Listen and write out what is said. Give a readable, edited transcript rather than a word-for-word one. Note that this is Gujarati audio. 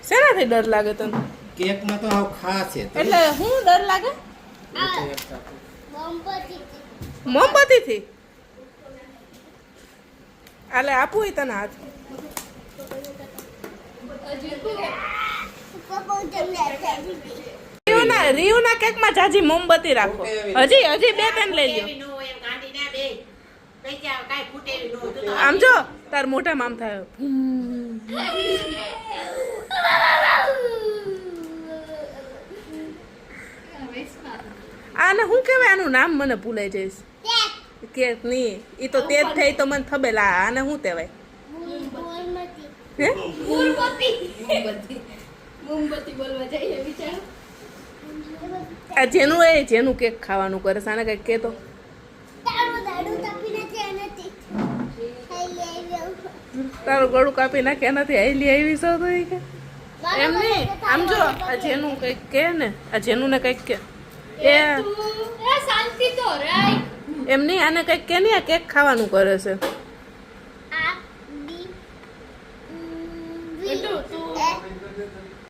શેનાથી ડર લાગે તને? કેક માં તો હાવ ખાસ છે એટલે હું ડર લાગે? મોમબત્તીથી? આલે આપું તને હાથ. રીયુના કેકમાં જાજી મોમબત્તી રાખો. હજી બે પેન લઈ લ્યો. આમ જો તાર મોઢા આમ થાય. આને શું કહેવાય? આનું નામ મને ભૂલાઈ જઈશ. કેક નહીં, ઈ તો તેજ થઈ તો મને થબેલા. આને શું કહેવાય? હે? મોમબત્તી બોલવા જઈએ વિચાર. આ જેનું કેક ખાવાનું કરે છે. આને કઈક કેતો. તારું ગળું કાપી નાખે એનાથી હાઈલી આવી છો તો કે એમ નહીં. આમ જો આ જેનું કઈક કે ને, આ જેનું ને કઈક કે એ શાંતિ તો રાય. એમ નહીં, આને કઈક કે નહીં. આ કેક ખાવાનું કરે છે.